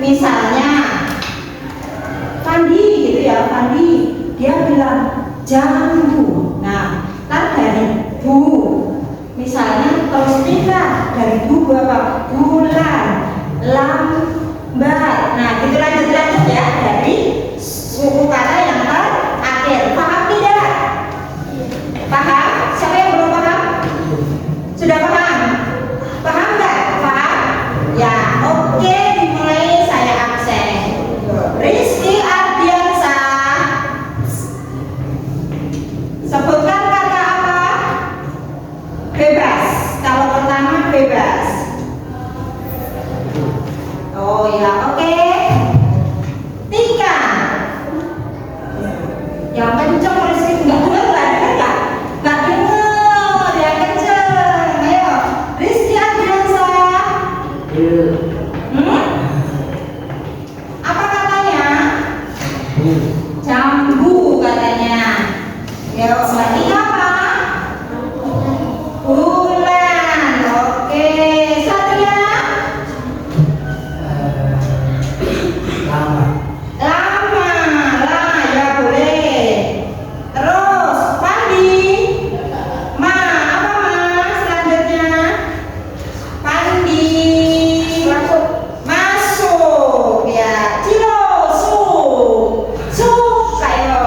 Misalnya Pandi gitu ya, Pandi dia bilang jambu. Nah, kan dari bu. Misalnya terus pindah dari bu apa? Bulan, lambat. Nah, gitu lanjut ya dari suku kata yang terakhir. Paham tidak? Paham? Siapa yang belum paham? Sudah paham? Paham nggak? Paham? Ya, oke, dimulai saya absen. Rizky Ardiansa, sebutkan kata apa? Bebas. Kalau pertama bebas. Oh ya, oke. Tika. Yang kenceng Rizky, nggak dengar nggak? Nggak dengar, yang kenceng. Ayo, Rizky Ardiansa. Apa katanya? Jambu katanya. Ya, berarti apa? Bulan. Oke, Satria. Lama. Lah ya boleh. Terus Pandi. Apa selanjutnya? Pandi. Masuk ya. Cilo suka yo.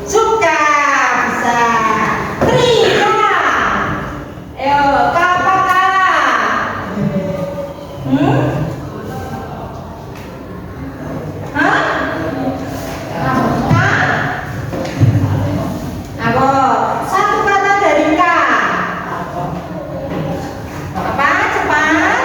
Suka bisa. Trika. Ayo kapaka. Apa? Satu kata dari K. Apa? Cepat.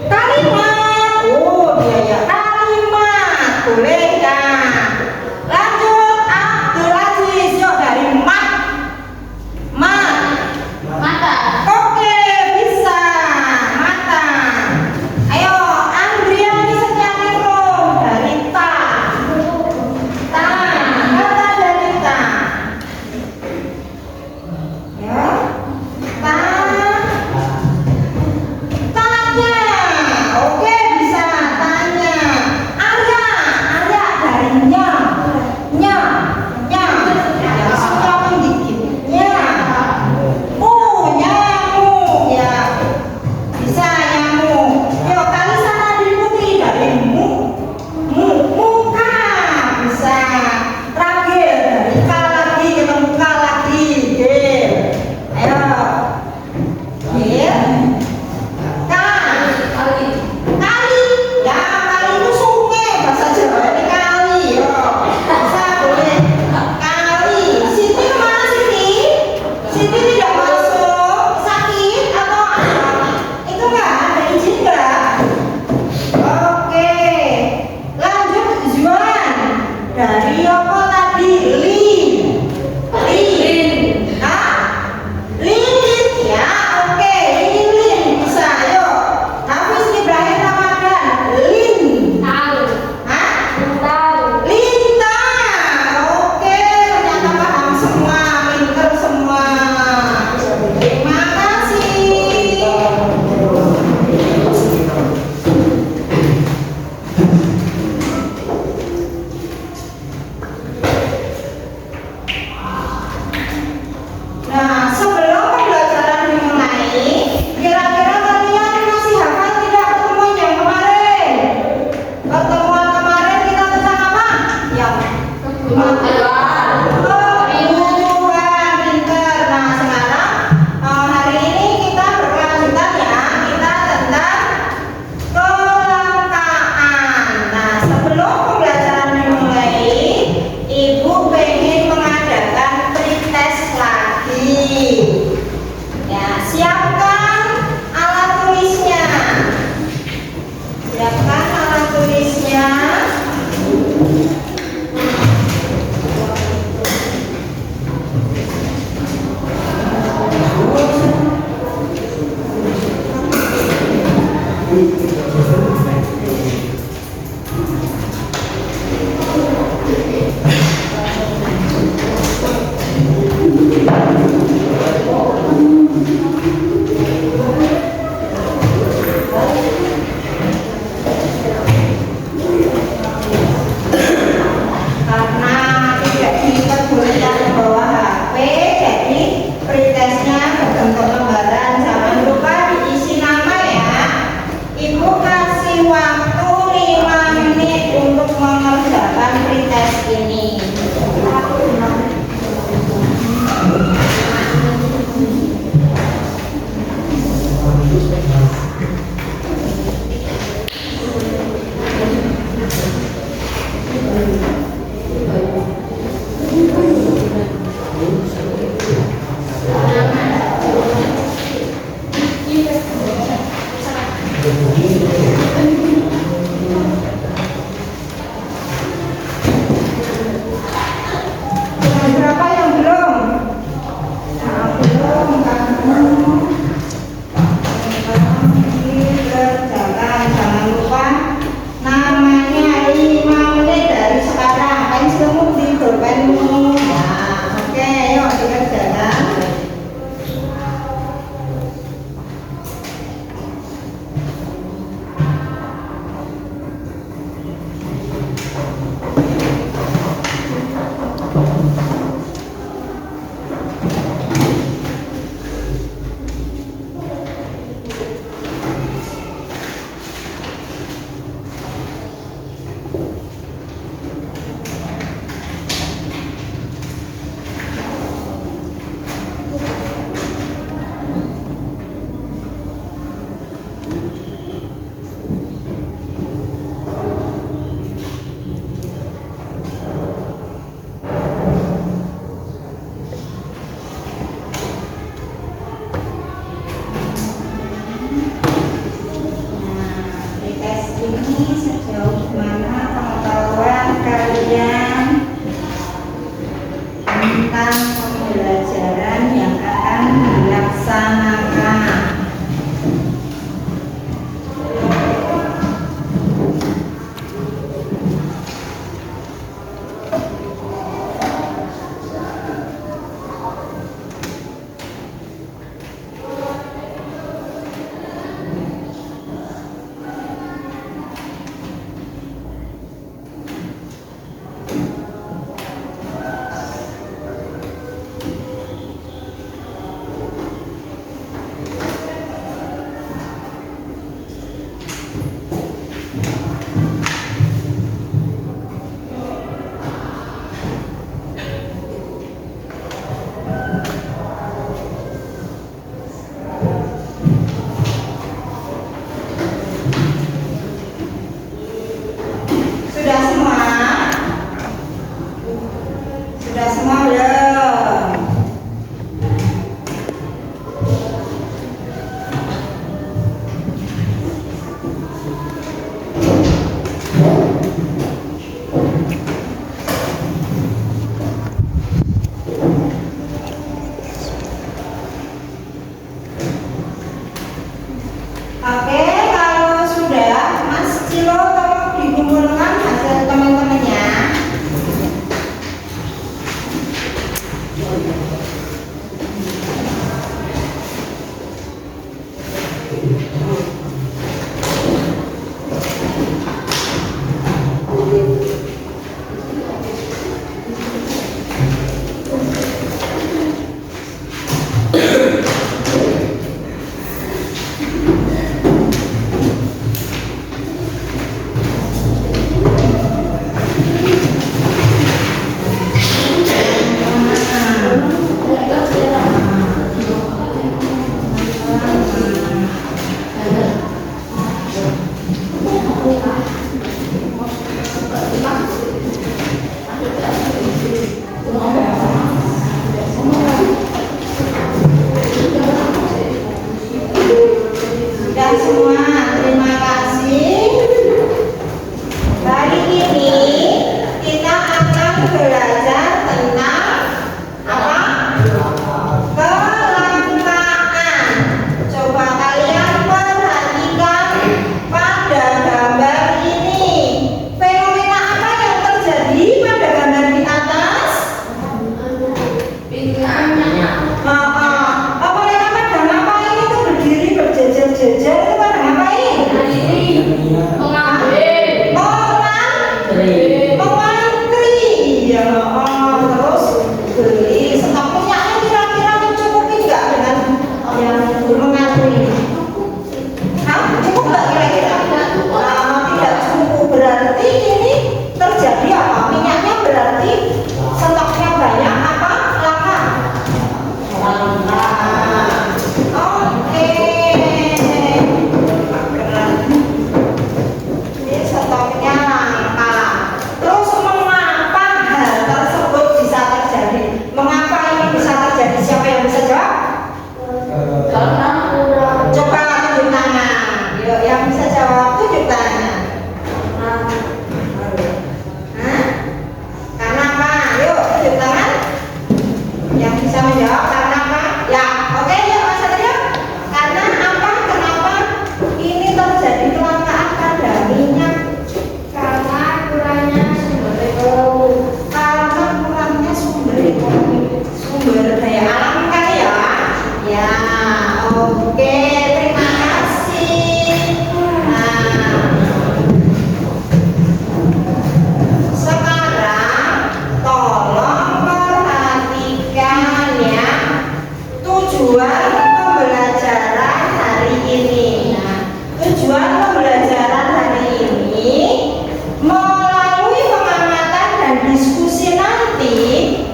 Kalimat. Oh dia ya. Kalimat. Boleh kan? Lanjut Abdul Aziz. Yuk dari mat. Mata. Oke, bisa. Mata. Ayo, Andriani Setianingrum dari ta. Kata dari ta. Ya. Tanya. Oke, bisa tanya. Arya dari nya. Yang suka dikit. Nya. Nyamuk ya. Bisa nyamuk. Yuk, kali sana diikuti dari muka. Bisa. Ragil dari K lagi, ketemu K lagi. Gil. Ayo. Gil. Kali. Ya, kali itu sungai. Bahasa Jawa ini kali. Yuk. Bisa boleh. Kali. Siti kemana Siti? Siti tidak masuk. Sakit atau apa? Itu nggak ada izin nggak? Oke. Lanjut Juan. Dari apa tadi? Lin. Lilin ya. Oke. Lilin bisa. Ayo. Hafiz Ibrahim Ramadan. Lin. Lintang. Oke. Ternyata paham semua. Pinter semua. Terima kasih. Nah, sebelum pembelajaran dimulai, kira-kira kalian masih hafal tidak pertemuan yang kemarin? Pertemuan kemarin kita tentang apa? Yang Tuhan, pinter. Nah, sekarang hari ini kita berkelanjutan ya. Kita tentang kelangkaan. Nah, sebelum pembelajaran dimulai, Ibu pengen mengadakan pretest lagi. Ya, siapkan alat tulisnya. Siapkan alat tulisnya. Berapa yang belum? Yang belum kamu kerjakan. Jangan lupa namanya 5 menit dari sekarang. Pensilmu di pulpenmu. Nah, oke, yuk dikerjakan. Ini sejauh mana pengetahuan kalian tentang pembelajaran yang akan dilaksanakan. Sudah semua belum? Oke, kalau sudah, Mas Cilo tolong dikumpulkan hasil teman-temannya. Sudah semua, terima kasih. Hari ini kita akan belajar tentang apa? Kelangkaan. Coba kalian perhatikan pada gambar ini. Fenomena apa yang terjadi pada gambar di atas? Berjejer-jejer itu pada ngapain? Mengambil. Yang bisa jawab tunjuk tangan. Hah? Karena apa? Yuk tunjuk tangan. Yang bisa menjawab karena apa? Ya, oke yuk Mas Satrio. Karena apa? Kenapa ini terjadi kelangkaan pada minyak? Karena kurangnya sumber ekonomi. Karena kurangnya sumber ekonomi, sumber daya alam kan ya? Ya, oke, terima kasih. Nah, sekarang tolong perhatikan ya tujuan pembelajaran hari ini. Nah, tujuan pembelajaran hari ini melalui pengamatan dan diskusi nanti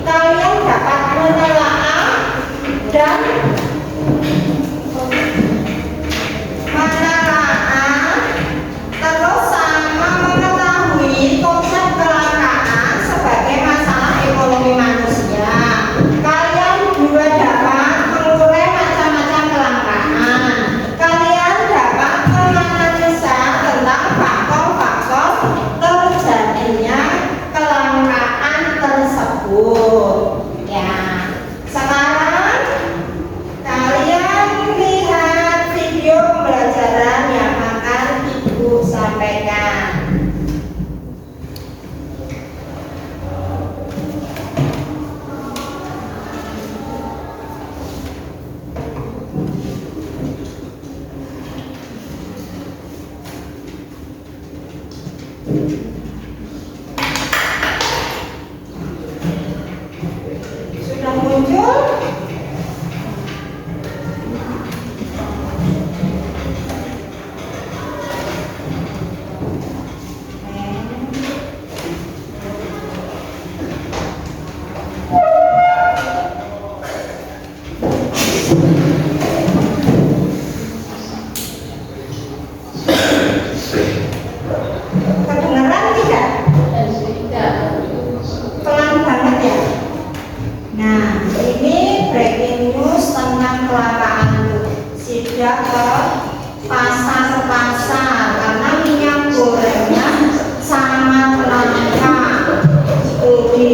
kalian dapat menelaah dan menelaah terus sama mengetahui konsep kelangkaan sebagai masalah ekonomi manusia. Kalian juga dapat mengurai macam-macam kelangkaan. Kalian dapat menganalisa tentang faktor-faktor terjadinya kelangkaan tersebut. Ya, sekarang kalian lihat video pembelajaran yang akan Ibu sampaikan. Sudah muncul? Kedengeran tidak? Pelan banget ya. Nah, ini breaking news tentang kelangkaan sidak ke pasar-pasar karena minyak gorengnya sangat langka. Di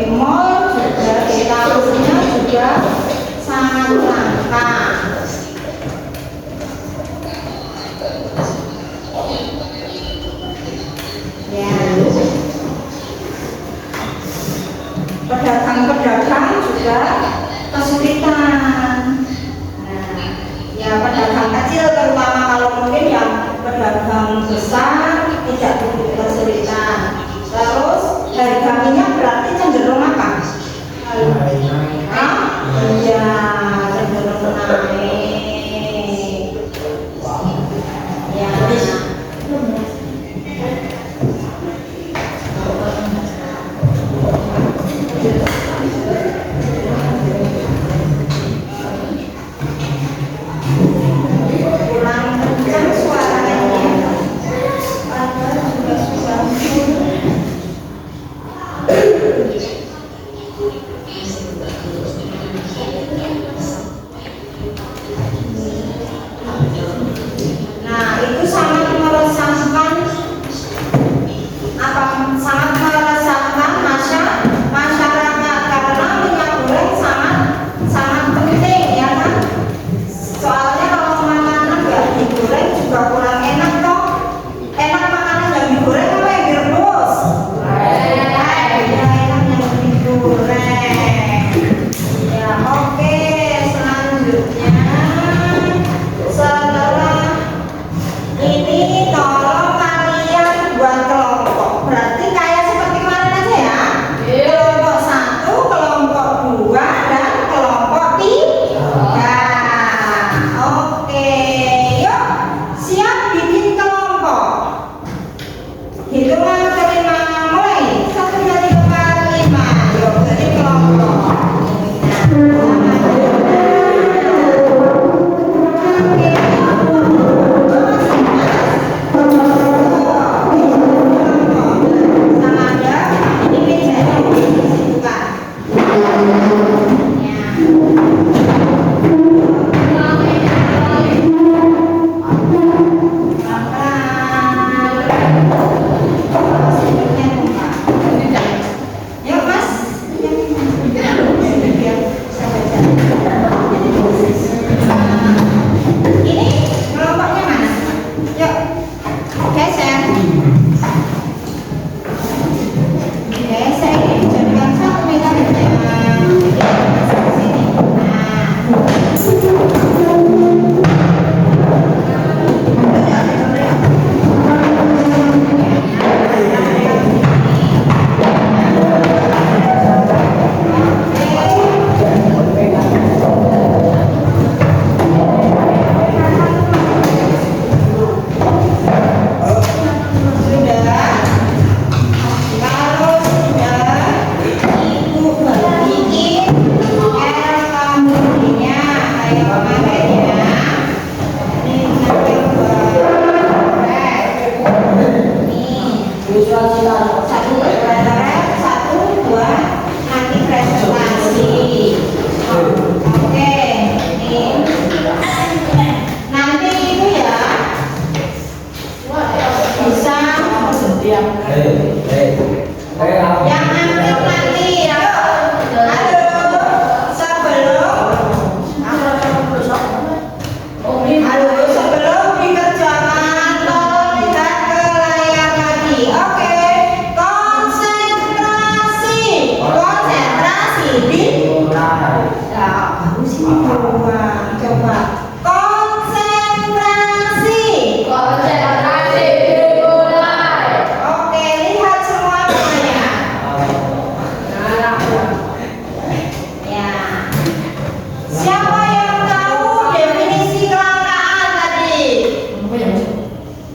mall juga, di taunya juga sangat langka. Ya. Pedagang-pedagang juga kesulitan. Nah, ya pedagang kecil terutama, kalau mungkin yang pedagang besar tidak begitu kesulitan. Terus harga minyak berarti cenderung apa? Hah? Iya, cenderung naik. Ya. Kurang kencang suaranya.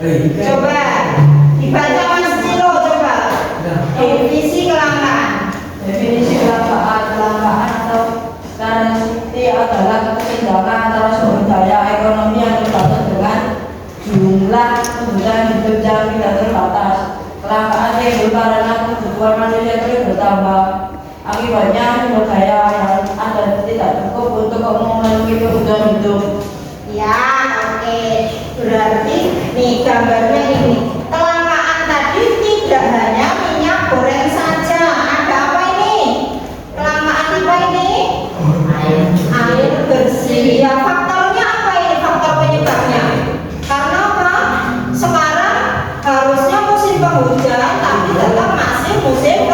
Coba dibaca Mas Cilo, coba. Definisi kelangkaan. Definisi kelangkaan atau scarcity adalah kesenjangan antara sumber daya ekonomi yang terbatas dengan jumlah kebutuhan hidup yang tidak terbatas. Kelangkaan timbul karena kebutuhan manusia terus bertambah. Akibatnya sumber daya yang ada tidak cukup untuk memenuhi kebutuhan hidup. Ya, oke. Berarti nih gambarnya ini. Kelangkaan tadi tidak hanya minyak goreng saja. Ada apa ini? Kelangkaan apa ini? Air bersih. Ya, faktornya apa ini? Faktor penyebabnya. Karena apa? Sekarang harusnya musim penghujan, tapi tetap masih musim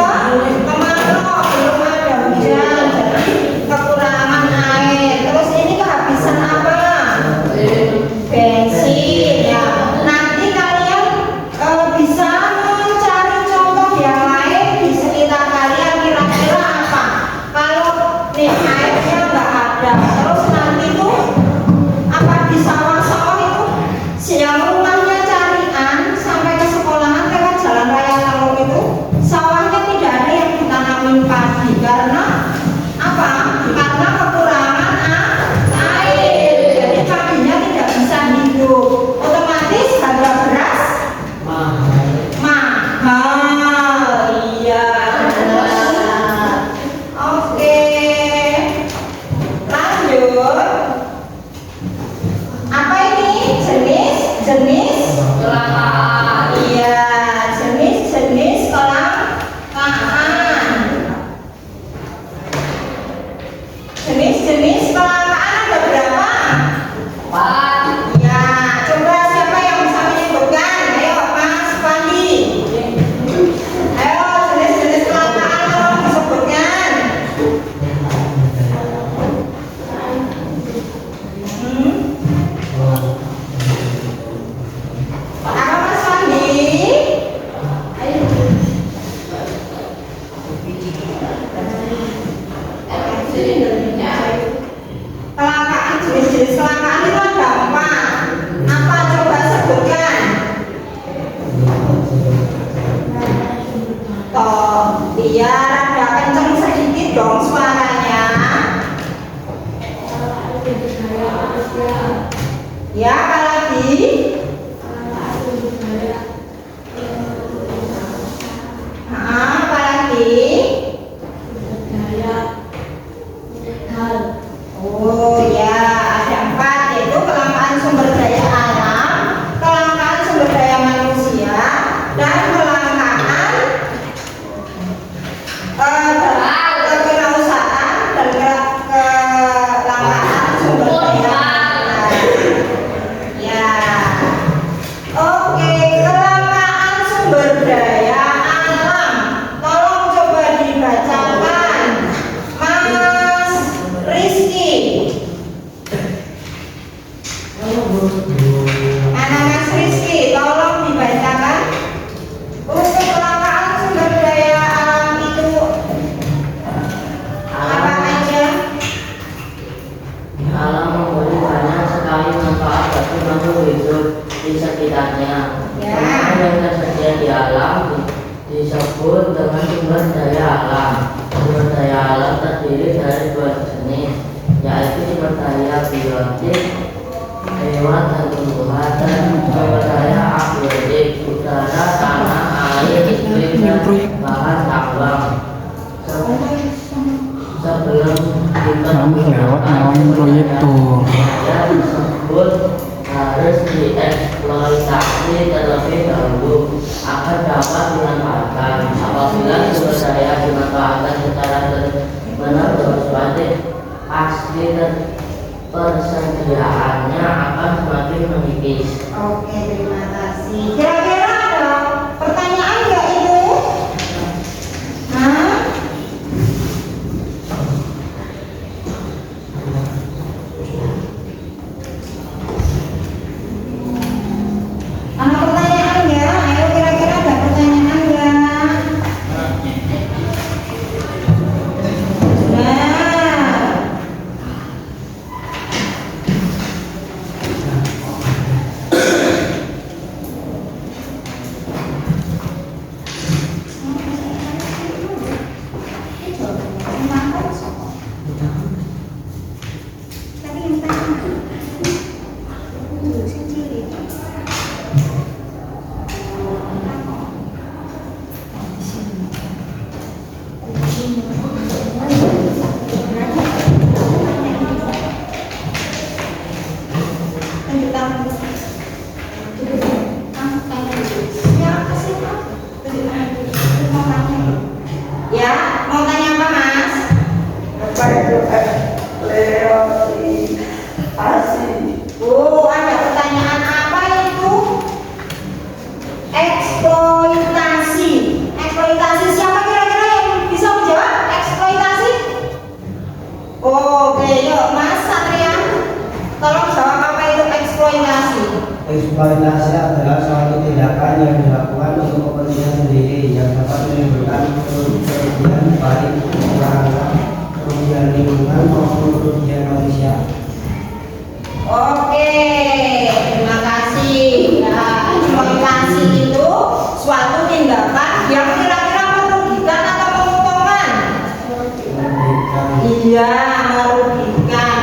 kemarau, belum ada hujan, jadi kekurangan air. Terus ini kehabisan apa? Bensin. Ya, nanti kalian bisa mencari contoh yang lain di sekitar kalian, kira-kira apa? Kalau nih airnya nggak ada, terus nanti tuh apa di sawah-sawah itu yang rumahnya carian sampai ke sekolahan lewat jalan raya Talung itu sawahnya tidak ada yang ditanamin padi karena apa? Karena kekurangan air. Jadi padinya tidak bisa hidup. Otomatis harga beras mahal. Iya. Oke. Lanjut. Apa ini? Jenis kelangkaan. Iya, jenis kelangkaan. Jenis kelangkaan ada berapa? 4. Ya, coba siapa yang bisa menyebutkan? Ayo, Mas Pandi. Ayo, jenis kelangkaan tolong disebutkan. Apa Mas Pandi? Kelangkaan, jenis kelangkaan itu ada 4. Apa coba sebutkan? Toh, iya rada kenceng sedikit dong suaranya. Ya, apa lagi? Apa lagi? Oh ya, ada 4, yaitu kelangkaan sumber daya alam, kelangkaan sumber daya manusia, dan kelangkaan kewirausahaan dan kelangkaan sumber daya manusia. Ya, oke, kelangkaan sumber daya alam. Tolong coba dibacakan, Mas Rizky. Mana Mas Rizky? Tolong dibacakan. Untuk kelangkaan sumber daya alam itu apa aja? Alam memberi banyak sekali manfaat bagi makhluk hidup di sekitarnya. Ya. Semua yang tersedia di alam disebut dengan sumber daya alam. Sumber daya alam terdiri dari 2 jenis, yaitu sumber daya biotik, hewan dan tumbuhan, dan sumber daya abiotik, udara, tanah, air, listrik, dan bahan tambang. Sebelum kita menggunakan proyektor. daya tersebut harus dieksploitasi terlebih dahulu agar dapat dimanfaatkan. Apabila sumber daya dimanfaatkan secara terus-menerus, pasti persediaannya akan semakin menipis. Oke, terima kasih. Kira-kira ada pertanyaan nggak Ibu? Hah? Ada pertanyaan nggak? Ayo kira-kira ada pertanyaan nggak? Nah, eksploitasi adalah suatu tindakan yang dilakukan untuk kepentingan sendiri yang dapat menimbulkan kerugian baik kerugian lingkungan maupun kerugian manusia. Oke, terima kasih. Nah, eksploitasi itu suatu tindakan yang kira-kira merugikan atau menguntungkan? Iya, merugikan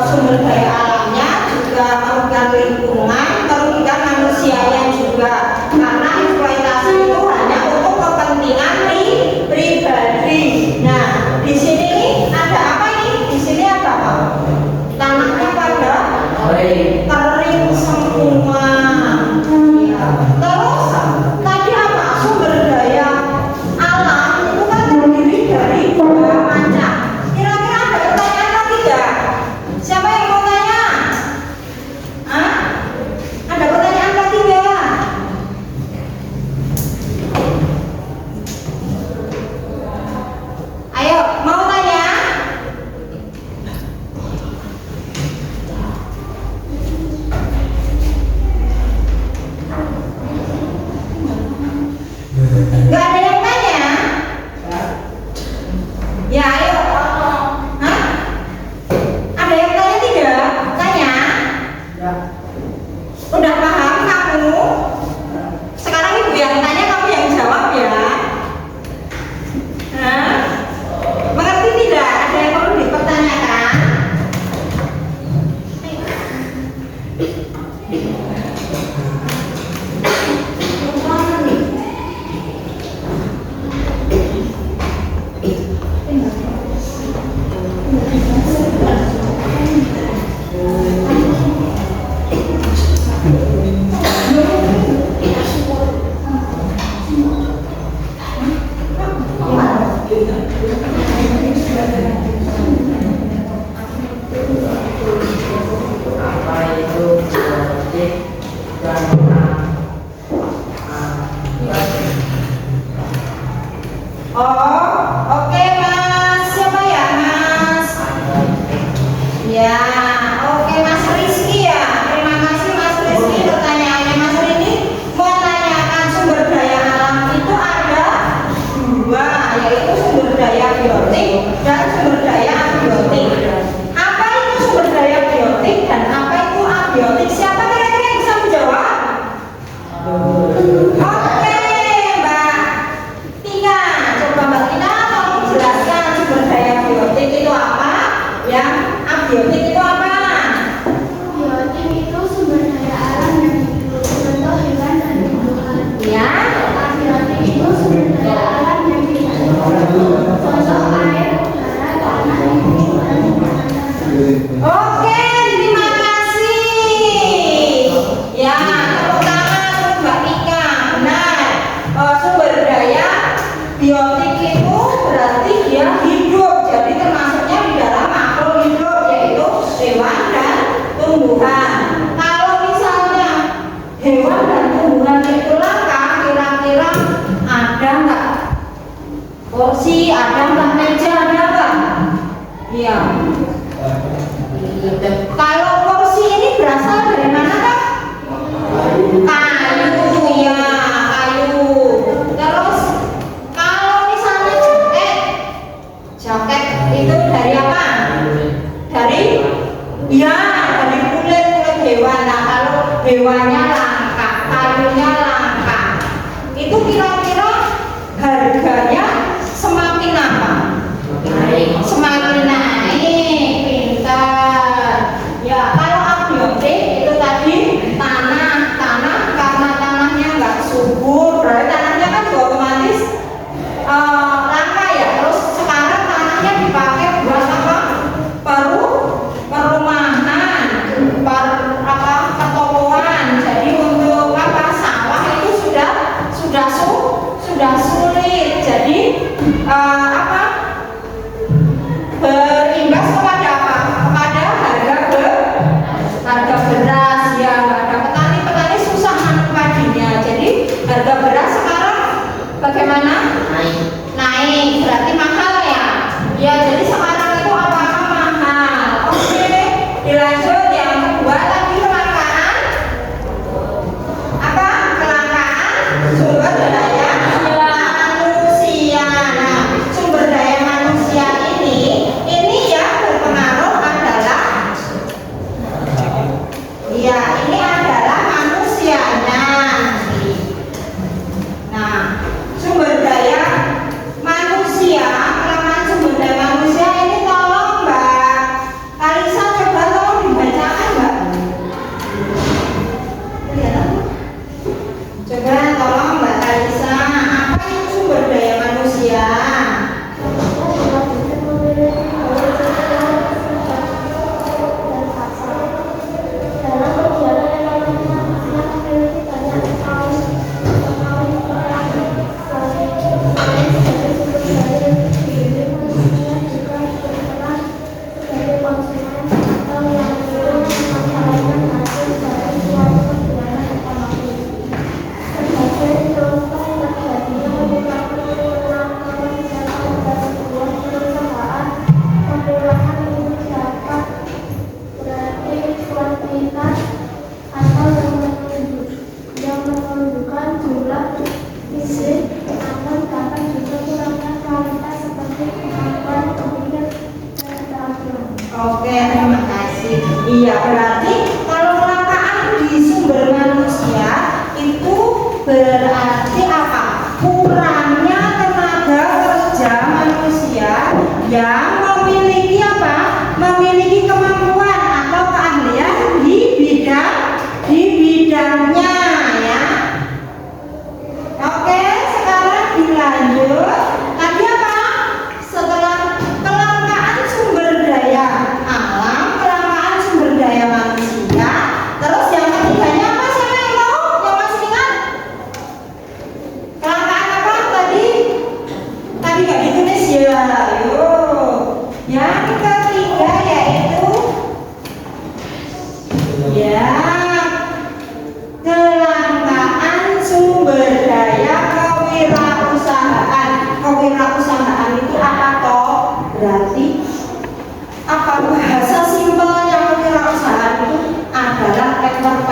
sumber daya alamnya, juga merugikan lingkungan, merugikan manusianya juga. Karena eksploitasi itu hanya untuk kepentingan pribadi. Nah, di sini ada apa ini? Di sini ada apa? Tanahnya pada kering semua. Ya. Terus tadi apa? Sumber daya alam itu kan terdiri dari dua macam. Kira-kira ada pertanyaan lagi nggak? Siapa yang mau tanya? Hah? Ada pertanyaan lagi nggak? Ayo, mau tanya? Nggak ada yang tanya? Ya, ayo. Hah? Ada yang tanya tidak? Tanya? Udah paham kamu? Sekarang ibu yang tanya, kamu yang jawab ya. Hah? Mengerti tidak? Ada yang perlu dipertanyakan? Apa itu biotik dan Oh, oke Mas. Siapa ya Mas? Ya, oke Mas Rizky ya. Terima kasih Mas Rizky pertanyaannya. Mas Rizky menanyakan sumber daya alam itu ada dua, yaitu sumber daya biotik dan sumber daya abiotik. Apa itu sumber daya biotik dan apa itu abiotik? Siapa kira-kira yang bisa menjawab? Oke, Mbak Tina. Coba Mbak Tina tolong jelaskan sumber daya biotik itu apa, yang abiotik itu apa? Biotik itu sumber daya alam yang dibentuk hewan dan tumbuhan. Ya. Abiotik itu sumber daya alam yang dibentuk contoh air, udara, tanah, lingkungan, dan makanan. Oke, terima kasih. Ya, tepuk tangan untuk Mbak Tika. Benar. Sumber daya biotik itu berarti dia hidup. Jadi termasuknya di dalam makhluk hidup, yaitu hewan dan tumbuhan. Kalau misalnya hewan dan tumbuhan itu langka, kira-kira ada nggak kursi, ada nggak meja, ada nggak? Iya. Kalau kursi ini berasal dari mana Kak? Kayu, ya kayu. Terus kalau misalnya jaket itu dari apa? Dari kulit hewan. Nah, kalau hewannya langka, kayunya langka, itu kira-kira harganya semakin apa? Semakin naik. Pintar. Ya, kalau abiotik itu tadi tanah karena tanahnya nggak subur, berarti tanahnya kan juga otomatis langka ya. Terus sekarang tanahnya dipakai buat apa? Perumahan, pertokoan. Jadi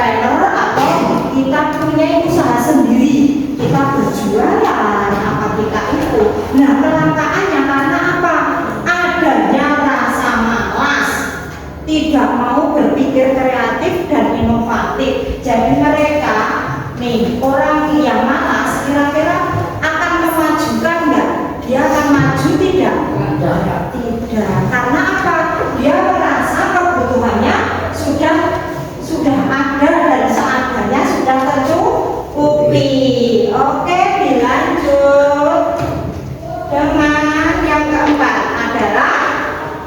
entrepreneur atau kita punya usaha sendiri, kita berjualan apa kita itu. Nah, kelangkaannya karena apa? Adanya rasa malas, tidak mau berpikir kreatif dan inovatif. Jadi mereka nih, orang yang malas kira-kira akan memajukan nggak? Dia akan maju tidak? Tidak. Karena apa? Dia merasa kebutuhannya sudah ada dan seadanya sudah tercukupi. Oke, dilanjut dengan yang keempat adalah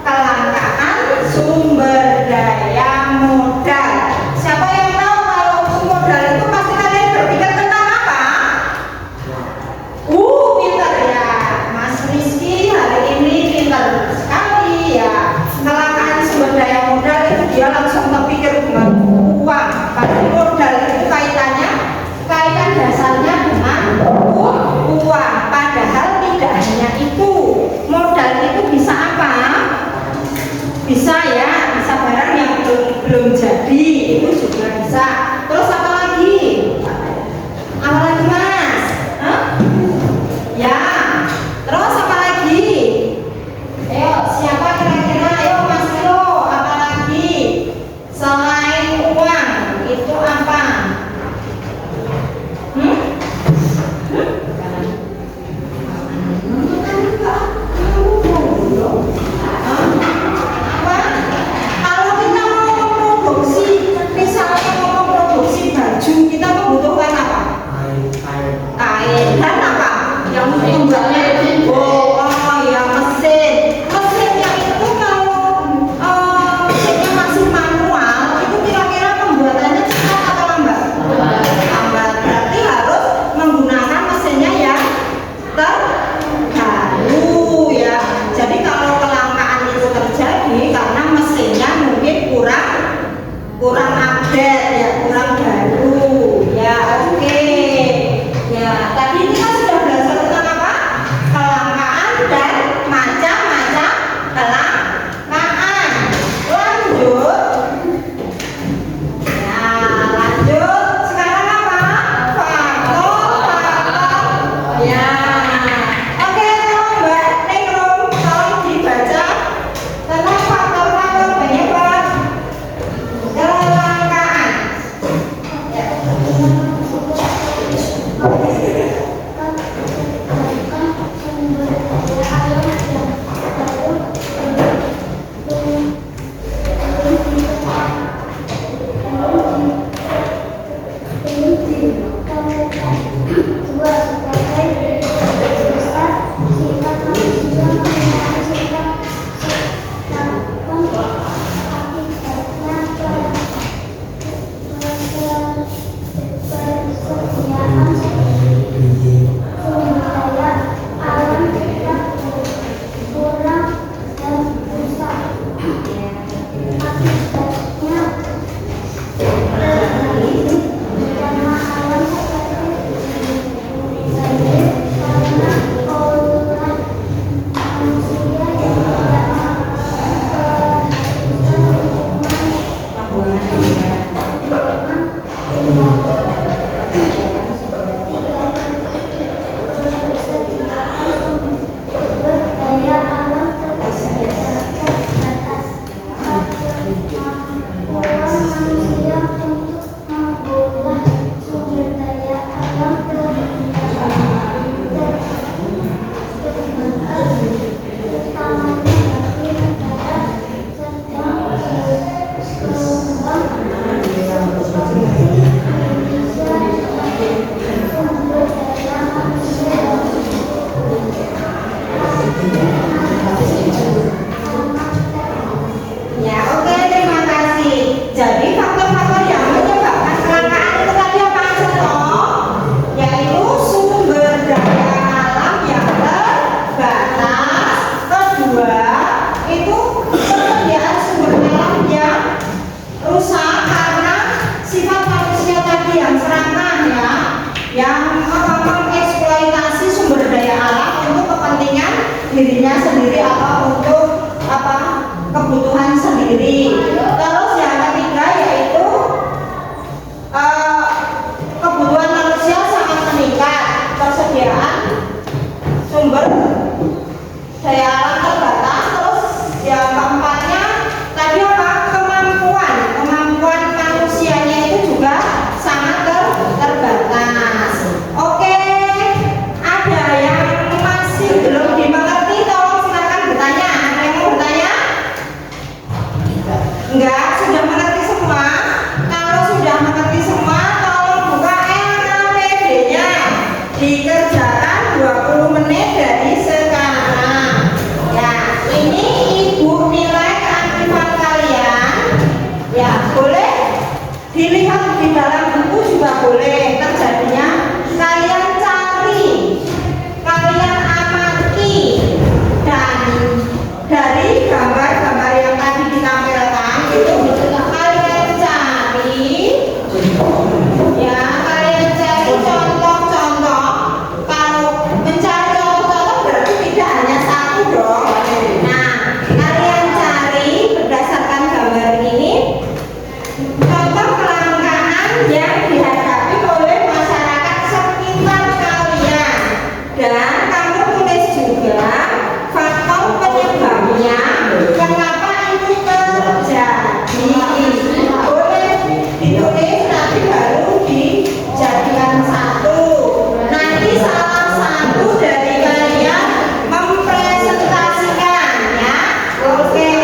kelangkaan sumber daya modal. Siapa yang tahu kalau modal itu pasti kalian berpikir tentang apa? Pintar ya, Mas Rizky hari ini pintar sekali ya. Kelangkaan sumber daya modal itu dia langsung terpikir dengan uang. Padahal modal itu kaitan dasarnya dengan uang. Padahal tidak hanya itu, modal itu bisa apa? Bisa ya, bisa barang yang belum jadi itu juga bisa. Terus apa lagi? Apa lagi Mas? Hah? Ya. Terus apa lagi? Ayo, siapa kira-kira? Ayo Mas Tilo, apa lagi? Selain uang, itu apa? Apa? Kalau kita mau memproduksi, misalnya mau memproduksi baju, kita membutuhkan apa? Kain dan apa? Yang membuatnya ya mesin. Mesinnya itu kalau mesinnya masih manual, itu kira-kira pembuatannya cepat atau lambat? Lambat. Berarti harus menggunakan mesinnya yang terbaru ya. Jadi kalau kelangkaan itu terjadi karena mesinnya mungkin kurang update ya, kurang baru ya. Oke. Ya, tadi kita sudah belajar tentang apa? Kelangkaan dan macam-macam kelangkaan. Lanjut. Ya, lanjut. Sekarang apa? Faktor. Ya. Oke, Mbak Ningrum, tolong dibaca tentang faktor-faktor penyebab kelangkaan. Ya. Ya, oke, terima kasih. Jadi faktor-faktor yang menyebabkan kelangkaan itu tadi apa aja toh? Yaitu sumber daya alam yang terbatas. Kedua, itu persediaan sumber alam yang rusak karena sifat manusia tadi yang serakah ya, yang mengeksploitasi sumber daya alam untuk kepentingan dirinya sendiri atau untuk kebutuhan sendiri. Terus yang ketiga yaitu di dalam buku juga boleh terjadinya. Kalian cari, kalian amati, dan dari gambar-gambar yang tadi ditampilkan itu kalian cari, ya kalian cari contoh-contoh. Kalau mencari contoh-contoh berarti tidak hanya satu dong. Nah, kalian cari berdasarkan gambar ini contoh kelangkaan yang dihadapi oleh masyarakat sekitar kalian, dan kamu tulis juga faktor penyebabnya kenapa itu terjadi. Boleh ditulis nanti baru dijadikan satu. Nanti salah satu dari kalian mempresentasikan, ya. Oke.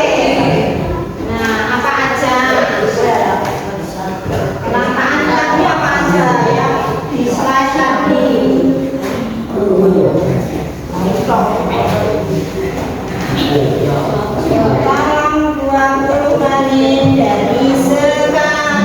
Nah, apa aja? Kelangkaan tadi apa aja yang di slide tadi? Tolong 20 menit dari sekarang.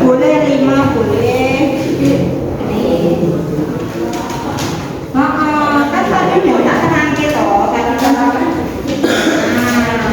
Boleh 5, boleh. Kan tadi udah tak tenang gitu, tadi kan. Nah,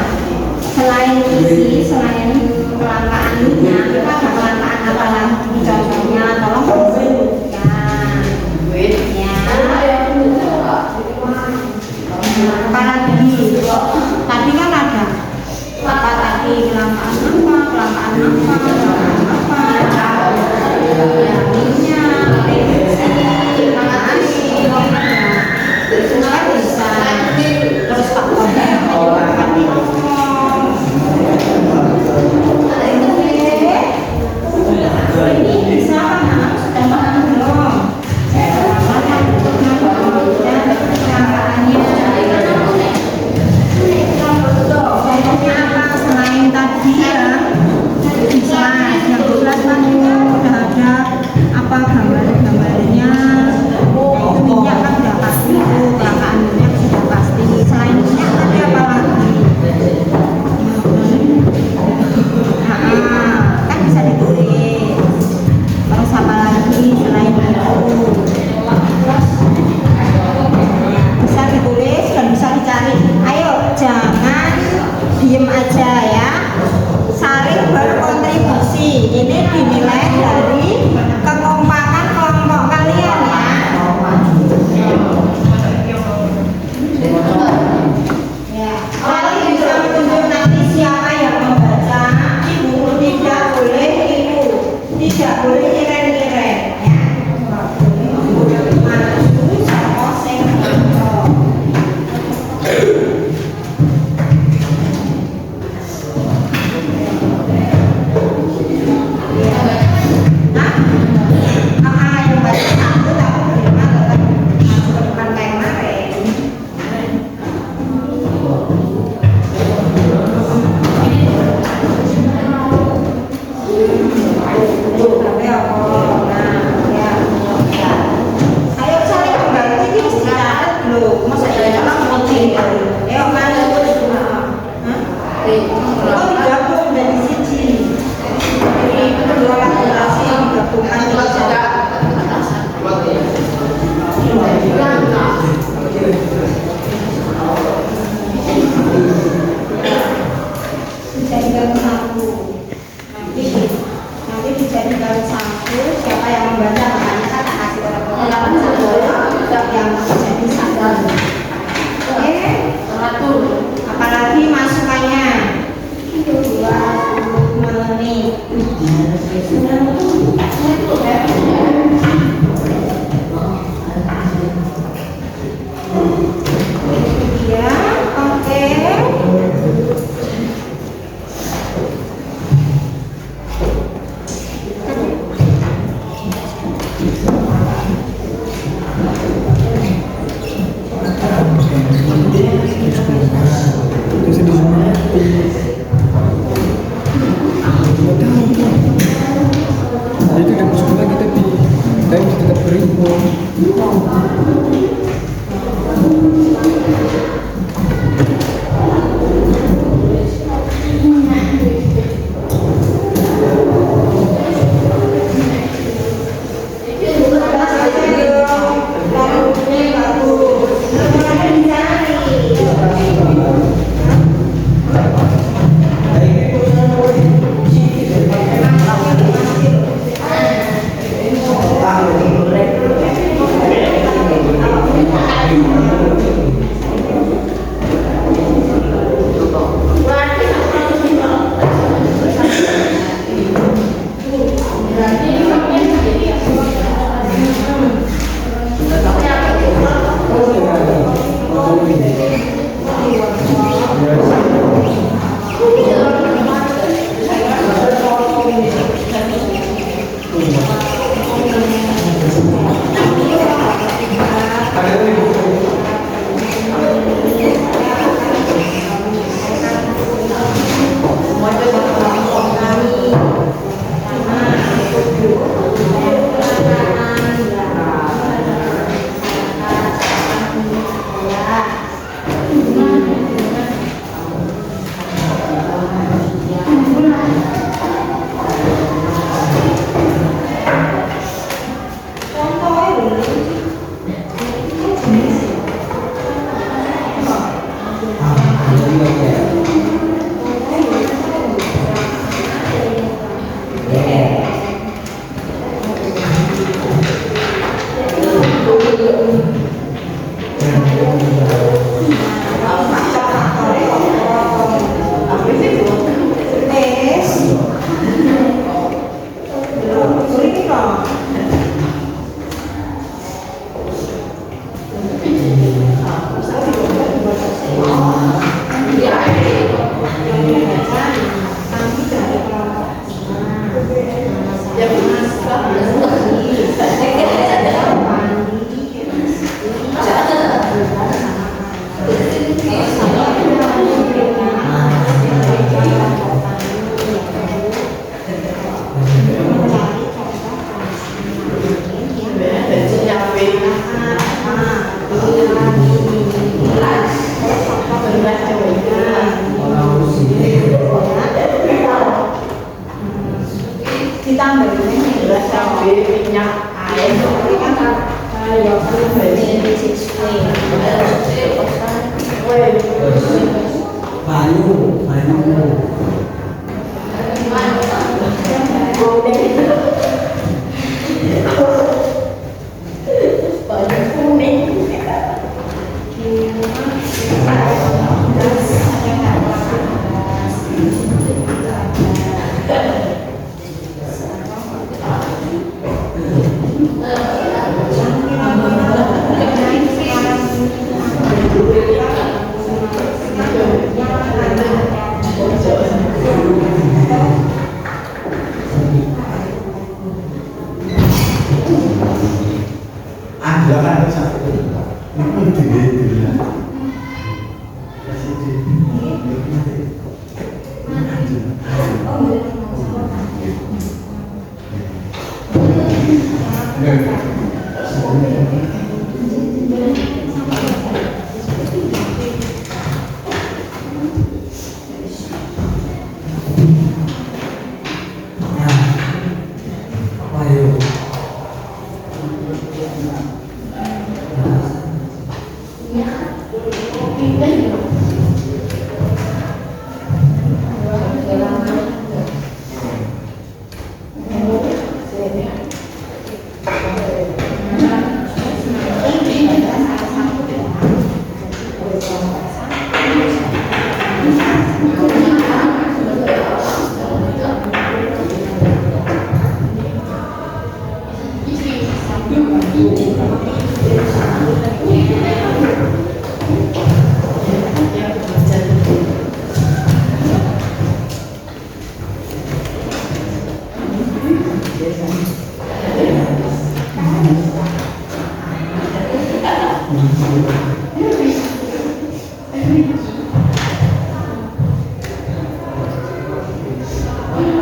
Kita tetap beribu.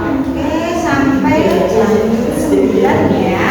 Oke, sampai jam 9 ya.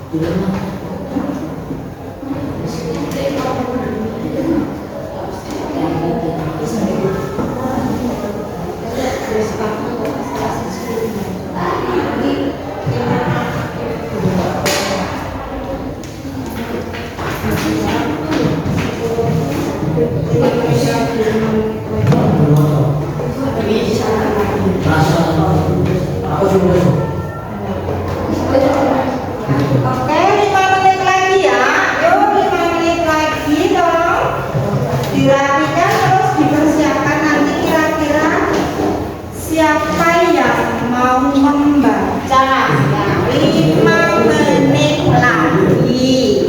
Aku sudah Oke, 5 menit lagi ya. Yuk, 5 menit lagi dong. Dirapikan terus dipersiapkan, nanti kira-kira siapa yang mau membaca ya. 5 menit lagi.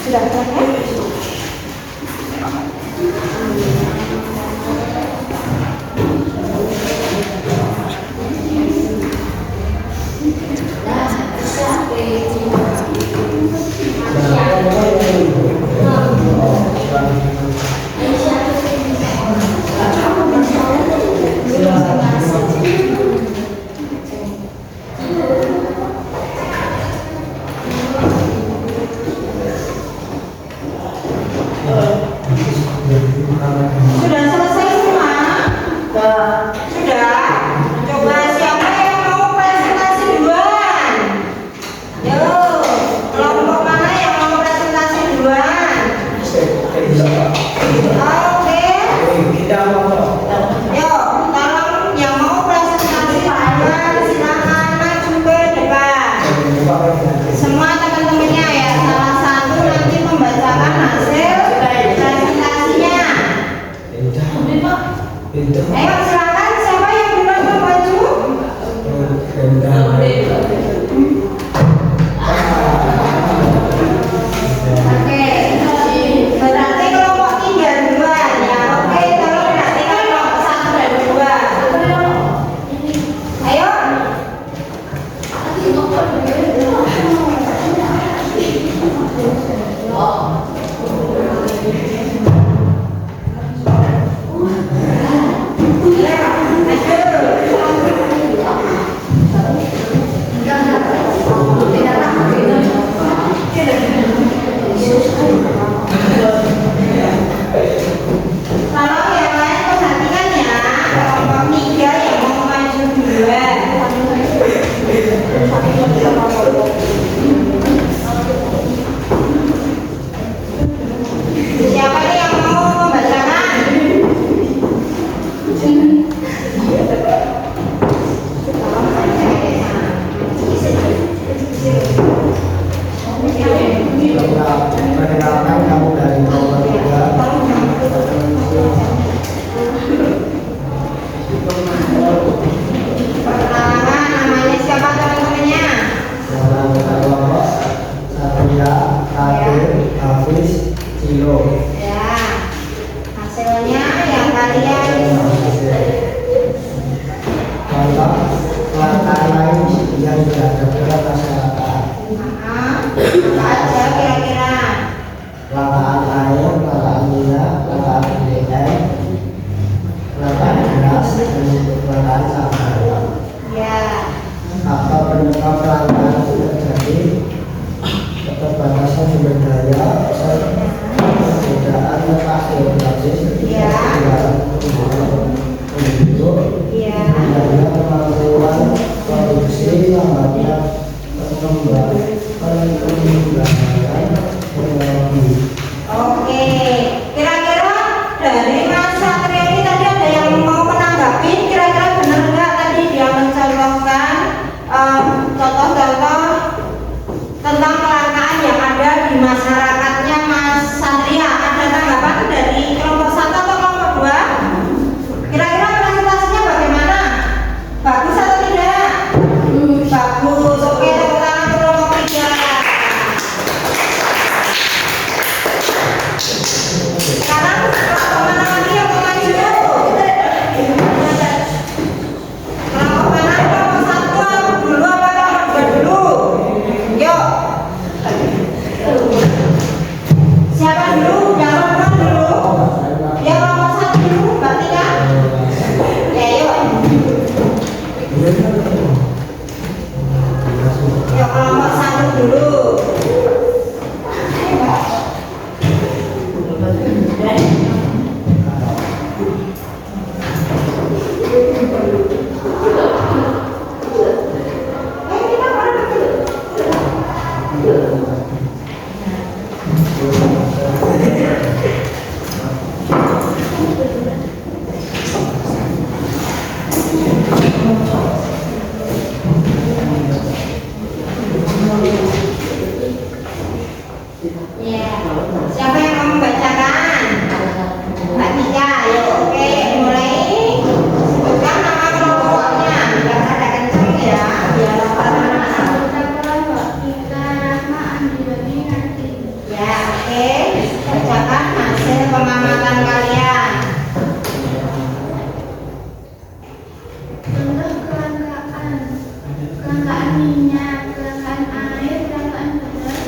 Sudah selesai? Sudah selesai semua? Sudah? Coba siapa yang mau presentasi duluan? Yuk, kelompok mana yang mau presentasi duluan? Oke. Yuk, tolong yang mau presentasi duluan silakan maju ke depan. Semua teman-temannya ya, salah satu nanti membacakan hasil presentasinya. Ayo silakan, siapa yang duluan mau maju? Oke, berarti kelompok 3 duluan ya. Oke, tolong perhatikan kelompok 1 dan 2. Ayo. Tolong yang lain perhatikan ya, kelompok 3 yang mau maju duluan. Siapa nih yang ketika perangkat terjadi keterbatasan sumber daya, perbedaan letak geografis ketika perjalanan penduduk, adanya kemampuan produksi, lambatnya perkembangan teknologi. Oke, kira-kira dari Mas Satria ini tadi ada yang mau menanggapi? Kira-kira benar nggak tadi dia mencontohkan contoh-contoh tentang kelangkaan yang ada di masyarakatnya Mas Satria? Ada tanggapan dari kelompok 1 atau kelompok 2? Kira-kira presentasinya bagaimana? Bagus atau tidak? Bagus. Oke, tepuk tangan untuk kelompok 3. Sekarang kelompok mana lagi yang mau maju? Kelompok mana? Kelompok 1 dulu apa kelompok 2 dulu? Yuk. Siapa dulu? Yang kelompok dulu? Ya kelompok 1 dulu, Mbak Tika. Ya yuk. Yuk kelompok 1 dulu. Ya. Siapa yang mau membacakan? Mbak Tika, yuk. Oke, mulai. Sebutkan nama kelompoknya. Biar ada kenceng ya. Biar dapat mana. Ya, oke. Bacakan hasil pengamatan kalian. Contoh kelangkaan minyak, kelangkaan air, kelangkaan beras,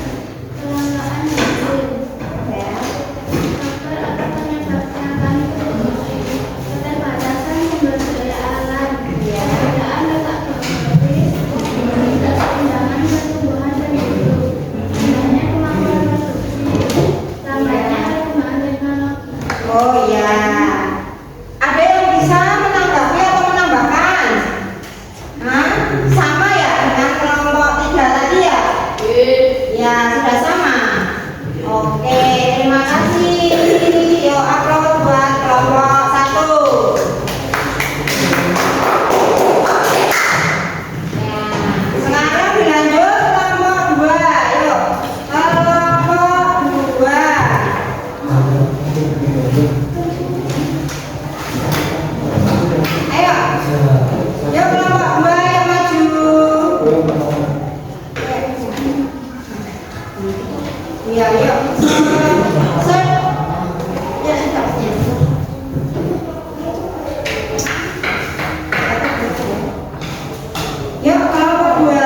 kelangkaan bensin. Ya. Faktor atau penyebab kelangkaan itu keterbatasan sumber daya alam, perbedaan letak geografis, kesenjangan pertumbuhan penduduk, rendahnya kemampuan produksi, lambatnya perkembangan teknologi. Oh ya. Ada yang bisa menanggapi atau menambahkan? Hah? Sama ya dengan kelompok 3 tadi ya? Ya, sudah sama. Oke, terima kasih. Yuk, aplaus buat kelompok 1. Ya, sekarang dilanjut kelompok 2. Yuk, kelompok 2. Ayo, yuk kelompok 2 yang maju. Iya, yuk. Set. Ya, sudah. Yuk kelompok 2.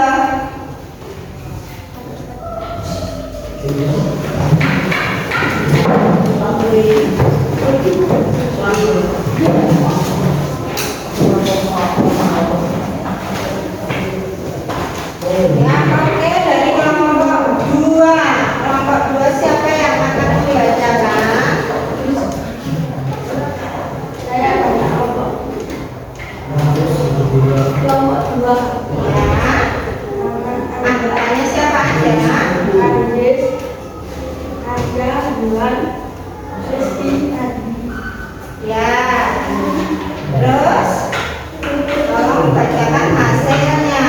Ya, oke, dari kelompok 2. Kelompok 2 siapa yang akan membacakan? Saya kelompok 2. Ya. Anggotanya siapa aja? Ada Buan, Christine, ya. Terus tolong bacakan hasilnya.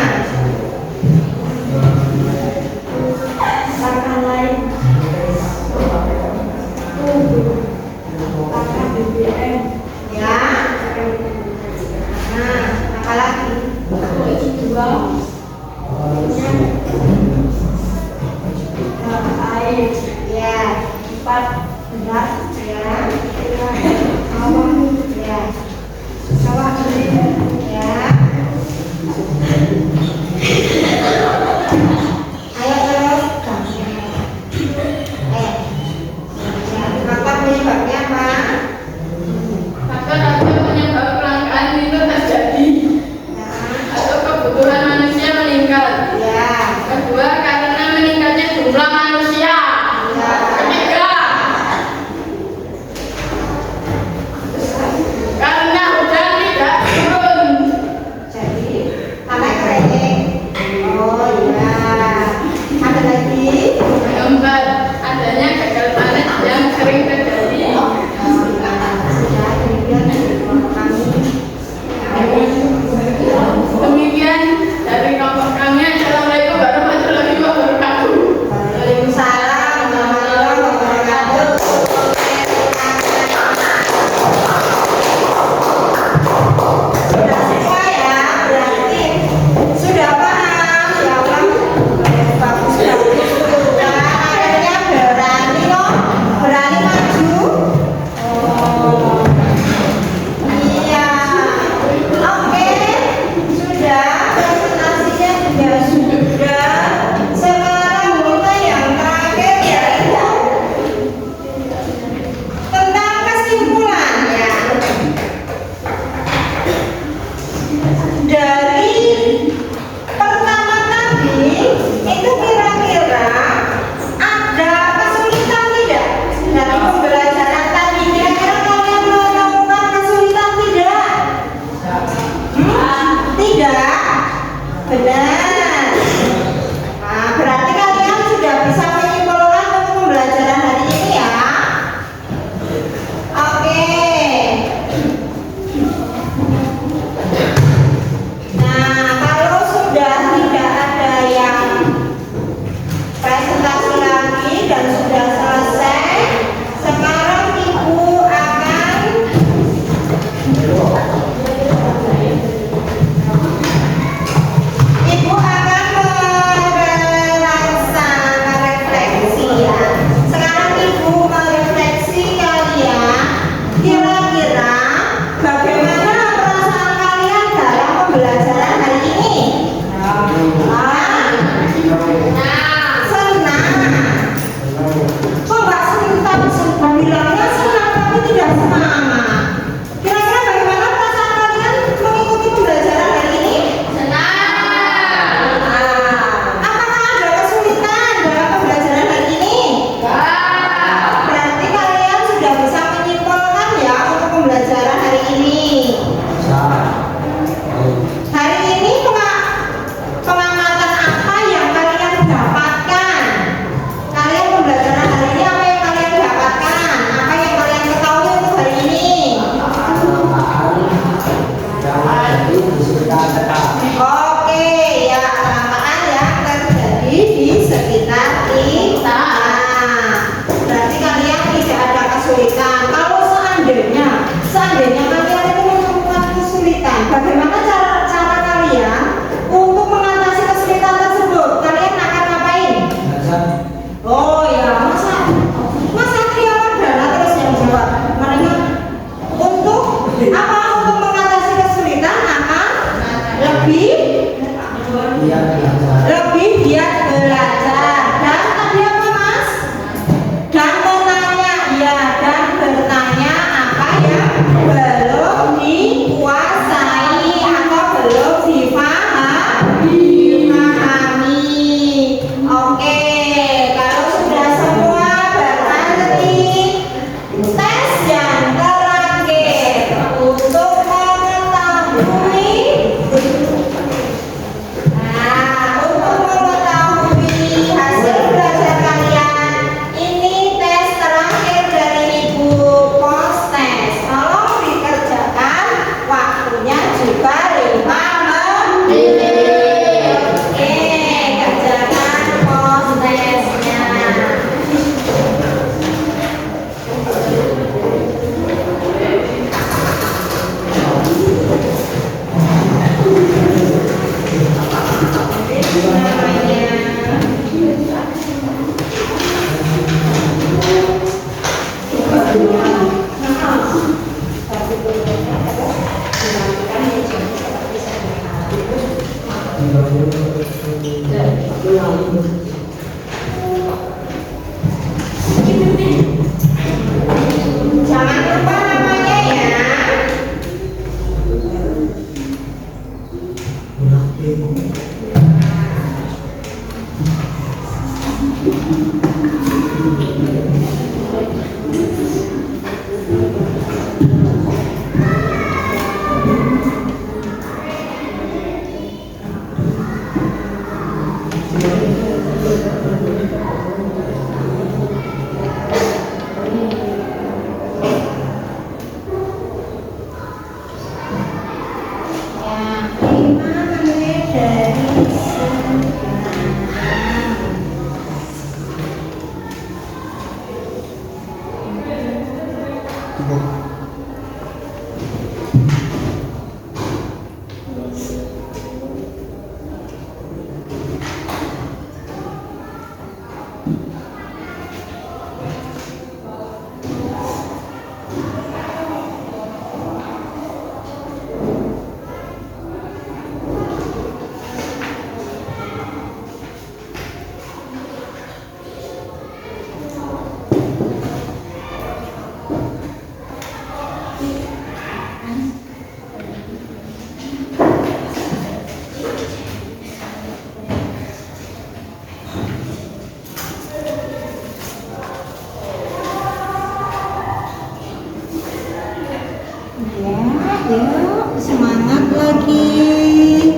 lagi.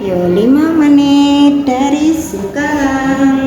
Yuk 5 menit dari sekarang.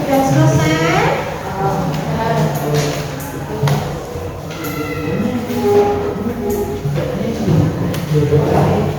Sudah selesai? Sudah selesai.